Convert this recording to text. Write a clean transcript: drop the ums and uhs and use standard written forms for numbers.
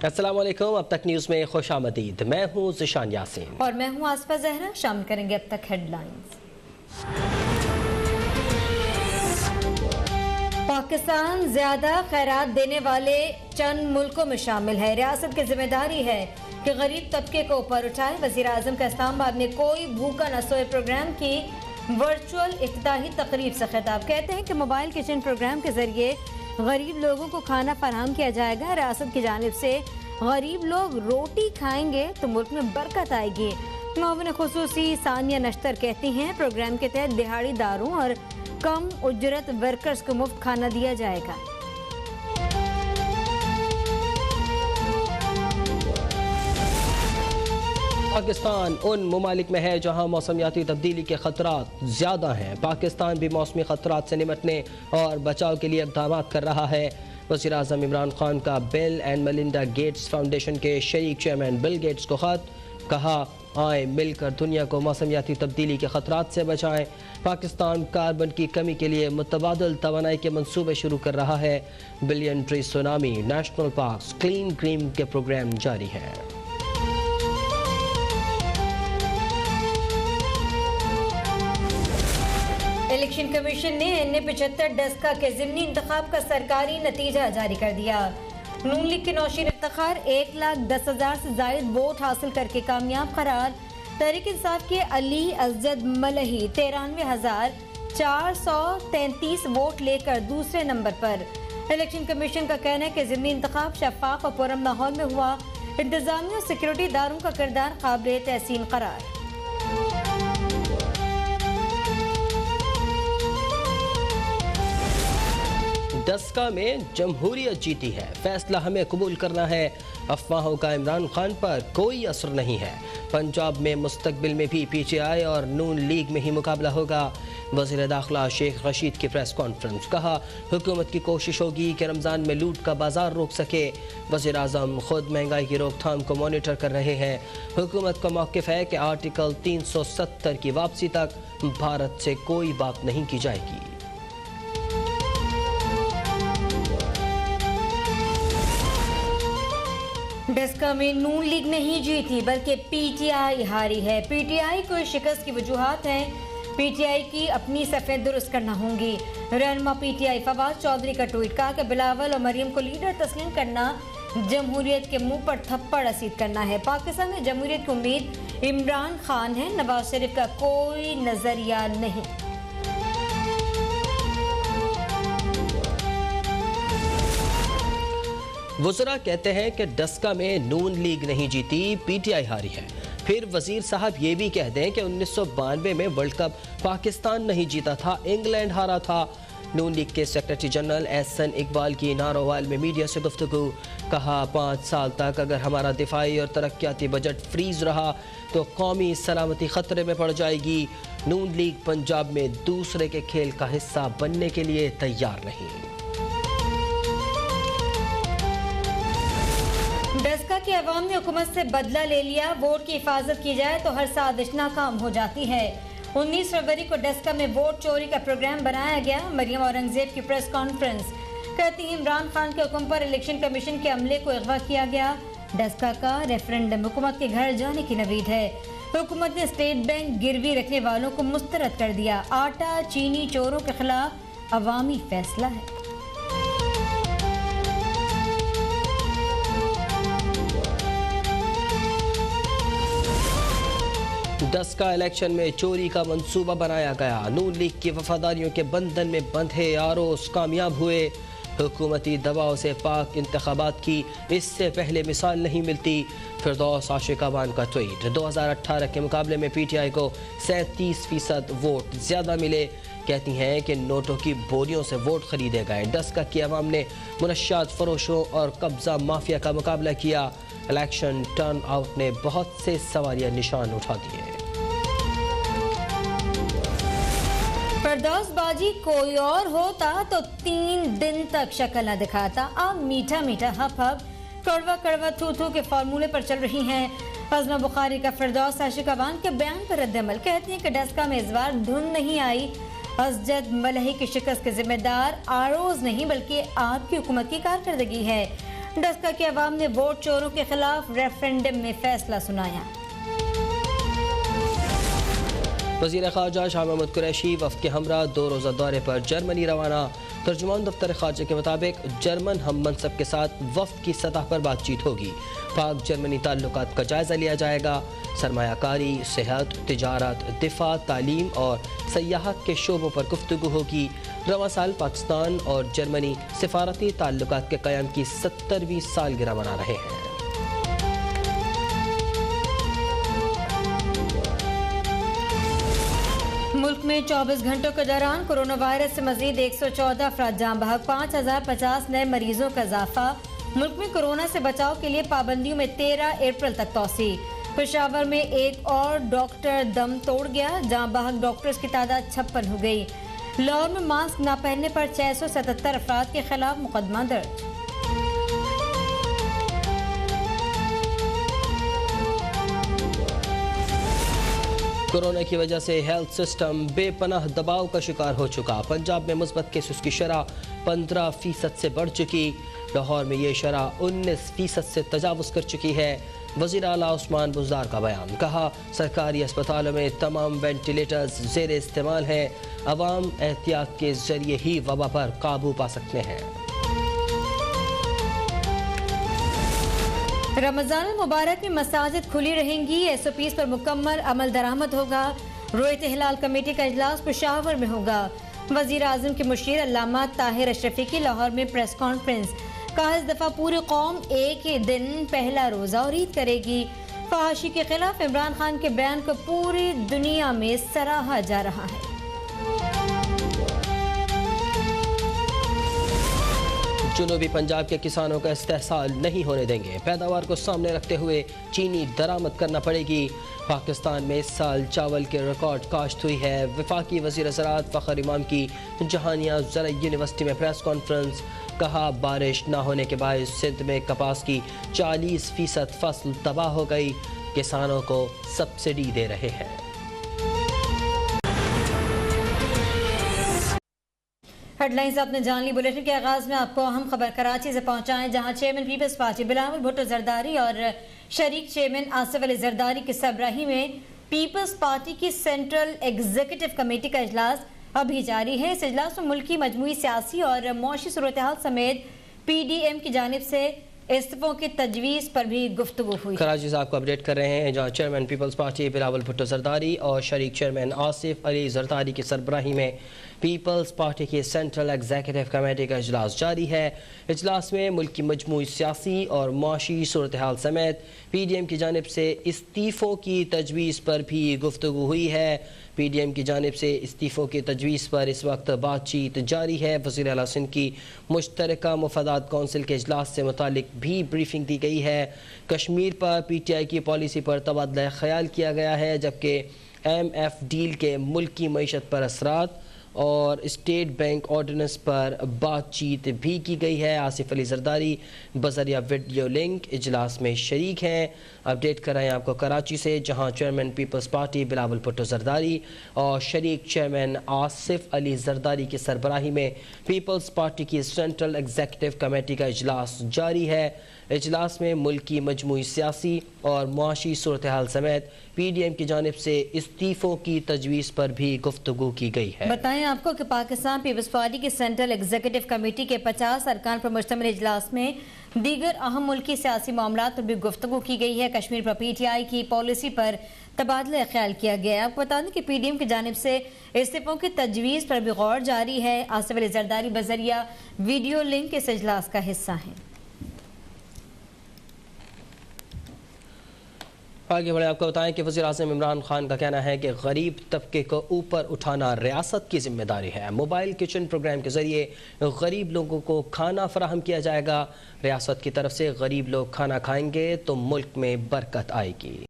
अस्सलाम वालेकुम। अब तक न्यूज़ में खुश आमदीद। मैं हूँ ज़िशान यासीन और मैं हूँ आसफा जहरा। शामिल करेंगे अब तक हेडलाइंस। पाकिस्तान ज्यादा खैरात देने वाले चंद मुल्कों में शामिल है। रियासत की जिम्मेदारी है कि गरीब तबके को ऊपर उठाए। वज़ीर आज़म का इस्लामाबाद में कोई भूखा न सोए प्रोग्राम की वर्चुअल इफ्तिताही तकरीब से खिताब। कहते हैं कि मोबाइल किचन प्रोग्राम के जरिए गरीब लोगों को खाना फराहम किया जाएगा। रियासत की जानिब से गरीब लोग रोटी खाएंगे तो मुल्क में बरकत आएगी। मुआविन खुसूसी सानिया नश्तर कहती हैं प्रोग्राम के तहत दिहाड़ीदारों और कम उजरत वर्कर्स को मुफ्त खाना दिया जाएगा। पाकिस्तान उन ममालिक में है जहाँ मौसमियाती तब्दीली के खतरात ज़्यादा हैं। पाकिस्तान भी मौसमी खतरात से निपटने और बचाव के लिए इक़दाम कर रहा है। वज़ीर आज़म इमरान खान का bill and Melinda Gates foundation के शरीक चेयरमैन बिल गेट्स को ख़त। कहा, आए मिलकर दुनिया को मौसमियाती तब्दीली के खतरात से बचाएं। पाकिस्तान कार्बन की कमी के लिए मुतबादिल तवानाई के मंसूबे शुरू कर रहा है। Billion tree tsunami, national parks, clean green के प्रोग्राम जारी हैं। इलेक्शन कमीशन ने NA-75 डस्का के ज़िमनी इंतखाब का सरकारी नतीजा जारी कर दिया। नून लीग के नौशीन इफ्तिखार 1,10,000 से जायद वोट हासिल करके कामयाब करार। तहरीक इंसाफ के अली अजद मलही 93,433 वोट लेकर दूसरे नंबर पर। इलेक्शन कमीशन का कहना है कि ज़िमनी इंतखाब शफाफ और पुरअमन माहौल में हुआ। इंतजामिया और सिक्योरिटी इदारों का किरदार काबिल तहसीन करार। डस्का में जमहूरियत जीती है, फैसला हमें कबूल करना है। अफवाहों का इमरान खान पर कोई असर नहीं है। पंजाब में मुस्तकबिल में भी PTI और नून लीग में ही मुकाबला होगा। वज़ीर दाखिला शेख रशीद की प्रेस कॉन्फ्रेंस। कहा, हुकूमत की कोशिश होगी कि रमज़ान में लूट का बाजार रोक सके। वज़ीर आज़म खुद महंगाई की रोकथाम को मॉनिटर कर रहे हैं। हुकूमत का मौक़िफ़ है कि आर्टिकल 370 की वापसी तक भारत से कोई बात नहीं की जाएगी। डस्का में नून लीग नहीं जीती बल्कि PTI हारी है। PTI को शिकस्त की वजूहात हैं। PTI की अपनी सफ़ेद दुरुस्त करना होंगी। रहनुमा PTI फवाद चौधरी का ट्वीट। कहा कि बिलावल और मरियम को लीडर तस्लीम करना जमहूरियत के मुंह पर थप्पड़ रसीद करना है। पाकिस्तान में जमहूरियत की उम्मीद इमरान खान है, नवाज शरीफ का कोई नजरिया नहीं। वज़रा कहते हैं कि डस्का में नून लीग नहीं जीती, PTI हारी है। फिर वज़ीर साहब ये भी कह दें कि 1992 में वर्ल्ड कप पाकिस्तान नहीं जीता था, इंग्लैंड हारा था। नून लीग के सेक्रेटरी जनरल एहसन इकबाल की नारोवाल में मीडिया से गुफ्तगू। कहा, 5 साल तक अगर हमारा दिफाई और तरक्याती बजट फ्रीज रहा तो कौमी सलामती खतरे में पड़ जाएगी। नून लीग पंजाब में दूसरे के खेल का हिस्सा बनने के लिए तैयार नहीं। डस्का के अवाम ने हुकूमत से बदला ले लिया। वोट की हिफाजत की जाए तो हर साजिश नाकाम हो जाती है। 19 फरवरी को डस्का में वोट चोरी का प्रोग्राम बनाया गया। मरियम औरंगजेब की प्रेस कॉन्फ्रेंस। कहती हैं इमरान खान के हुक्म पर इलेक्शन कमीशन के अमले को अगवा किया गया। डस्का का रेफरेंडम हुकूमत के घर जाने की नवीद है। हुकूमत ने स्टेट बैंक गिरवी रखने वालों को मुस्तरद कर दिया। आटा चीनी चोरों के खिलाफ अवामी फैसला है। डस्का इलेक्शन में चोरी का मंसूबा बनाया गया। नून लीग की वफादारियों के बंधन में बंधे आरोस कामयाब हुए। हुकूमती दबाव से पाक इंतखाबात की इससे पहले मिसाल नहीं मिलती। फिरदौस आशिकाबान का ट्वीट। 2018 के मुकाबले में PTI को 37% वोट ज़्यादा मिले। कहती हैं कि नोटों की बोरियों से वोट खरीदे गए। डस्का की आवाम ने मुनश्शात फरोशों और कब्जा माफिया का मुकाबला किया। इलेक्शन टर्न आउट ने बहुत से सवालिया निशान उठा दिए। फिरदौस बाजी कोई और होता तो 3 दिन तक शक्ल न दिखाता। अब मीठा मीठा हप हप, कड़वा कड़वा थू थू के फार्मूले पर चल रही हैं। अज़मा बुखारी का फिरदौस आशिकाबान के बयान पर रद्द-ए-अमल। कहती हैं कि डस्का में इस बार धुन नहीं आई। अजद मलही की शिकस्त के जिम्मेदार आरोज नहीं बल्कि आपकी हुकूमत की कारकर्दगी है। डस्का के अवाम ने वोट चोरों के खिलाफ रेफरेंडम में फैसला सुनाया। वज़ीर ख़ारजा शाह महमूद कुरैशी वफ़द के हमरा 2 रोज़ा दौरे पर जर्मनी रवाना। तर्जुमान दफ्तर ख़ारजा के मुताबिक जर्मन हम मनसब के साथ वफ़द की सतह पर बातचीत होगी। पाक जर्मनी ताल्लुकात का जायज़ा लिया जाएगा। सरमायाकारी, सेहत, तिजारत, दिफा, तालीम और सयाहत के शोबों पर गुफ्तगू होगी। रवां साल पाकिस्तान और जर्मनी सिफारती ताल्लुकात के क़याम की 70वीं सालगिरह मना रहे हैं। मुल्क में 24 घंटों के दौरान कोरोना वायरस से मजीद 114 अफराद जान बहक, 5050 नए मरीजों का इजाफा। मुल्क में कोरोना से बचाव के लिए पाबंदियों में 13 अप्रैल तक तोसी। पेशावर में एक और डॉक्टर दम तोड़ गया, जहां बहक डॉक्टर्स की तादाद 56 हो गई। लाहौर में मास्क न पहनने पर 677 अफराद के खिलाफ मुकदमा दर्ज। कोरोना की वजह से हेल्थ सिस्टम बेपनाह दबाव का शिकार हो चुका। पंजाब में मुस्बत केसेस की शरह 15% से बढ़ चुकी। लाहौर में ये शरह 19% से तजावुज़ कर चुकी है। वज़ीर आला उस्मान बुज़दार का बयान, कहा सरकारी अस्पतालों में तमाम वेंटिलेटर्स ज़ेर इस्तेमाल हैं। अवाम एहतियात के ज़रिए ही वबा पर काबू पा सकते हैं। रमज़ान मुबारक में मसाजिद खुली रहेंगी। SOPs पर मुकम्मल अमल दरामद होगा। रोयत हिलाल कमेटी का इजलास पेशावर में होगा। वज़ीर आज़म के मुशीर अल्लामा ताहिर अशरफी की लाहौर में प्रेस कॉन्फ्रेंस, कहा इस दफ़ा पूरी कौम एक ही दिन पहला रोज़ा और ईद करेगी। फहाशी के खिलाफ इमरान खान के बयान को पूरी दुनिया में सराहा जा रहा है। जनूबी पंजाब के किसानों का इस्तेहसाल नहीं होने देंगे। पैदावार को सामने रखते हुए चीनी दरामद करना पड़ेगी। पाकिस्तान में इस साल चावल के रिकॉर्ड काश्त हुई है। वफाकी वज़ीर ज़राअत फ़खर इमाम की जहानिया ज़रा यूनिवर्सिटी में प्रेस कॉन्फ्रेंस, कहा बारिश न होने के बायस सिंध में कपास की 40% फसल तबाह हो गई। किसानों को सब्सिडी दे रहे हैं। हेडलाइंस आपने जान ली। बुलेटिन के आगाज में आपको अहम खबर कराची से पहुंचाएं, जहां चेयरमैन पीपल्स पार्टी बिलावल भुट्टो जरदारी और शरीक चेयरमैन आसिफ अली जरदारी की सरबराही में पीपल्स पार्टी की सेंट्रल एग्जीक्यूटिव कमेटी का इजलास अभी जारी है। इस इजलास में मुल्क की मजमूई सियासी और मुआशी सूरत-ए-हाल समेत PDM की जानिब से इस्तीफों की तजवीज़ पर भी गुफ्तगू हुई। कराची से आपको अपडेट कर रहे हैं, जहाँ चेयरमैन पीपल्स पार्टी बिलावल भुट्टो जरदारी और शरीक चेयरमैन आसिफ अली जरदारी की सरबराही में पीपल्स पार्टी की सेंट्रल एग्जीक्यूटिव कमेटी का इजलास जारी है। इजलास में मुल्क की मजमूई सियासी और मुआशी सूरत हाल समेत PDM की जानिब से इस्तीफ़ों की तजवीज़ पर भी गुफ्तगू हुई है। PDM की जानिब से इस्तीफ़ों की तजवीज़ पर इस वक्त बातचीत जारी है। वज़ीर आला सिंध की मुश्तरका मुफादात कौंसिल के इजलास से मुतालिक भी ब्रीफिंग दी गई है। कश्मीर पर PTI की पॉलिसी पर तबादला ख्याल किया गया है, जबकि MF डील के मुल्क की मईशत पर असरात और स्टेट बैंक ऑर्डिनेंस पर बातचीत भी की गई है। आसिफ अली जरदारी बज़रिया वीडियो लिंक इजलास में शरीक हैं। अपडेट कर रहे हैं आपको कराची से, जहां चेयरमैन पीपल्स पार्टी बिलावल भुट्टो जरदारी और शरीक चेयरमैन आसिफ अली जरदारी की सरबराही में पीपल्स पार्टी की सेंट्रल एग्जीक्यूटिव कमेटी का इजलास जारी है। इजलास में मुल्क की मजमूई सियासी और मुआशी सूरत हाल समेत PDM की जानिब से इस्तीफ़ों की तजवीज़ पर भी गुफ्तगू की गई है। बताएं आपको कि पाकिस्तान पीपल्स पार्टी की सेंट्रल एग्जीक्यूटिव कमेटी के 50 अरकान पर मुश्तमिल इजलास में दीगर अहम मुल्की सियासी मामलात पर भी गुफ्तगू की गई है। कश्मीर पर PTI की पॉलिसी पर तबादला ख्याल किया गया है। आपको बता दें कि PDM की जानिब से इस्तीफ़ों की तजवीज़ पर भी गौर जारी है। आसिफ अली जरदारी बज़रिया वीडियो लिंक इस इजलास का हिस्सा हैं। आगे बढ़े आपको बताएं कि वज़ीर आज़म इमरान खान का कहना है कि गरीब तबके को ऊपर उठाना रियासत की जिम्मेदारी है। मोबाइल किचन प्रोग्राम के जरिए गरीब लोगों को खाना फराहम किया जाएगा। रियासत की तरफ से गरीब लोग खाना खाएंगे तो मुल्क में बरकत आएगी।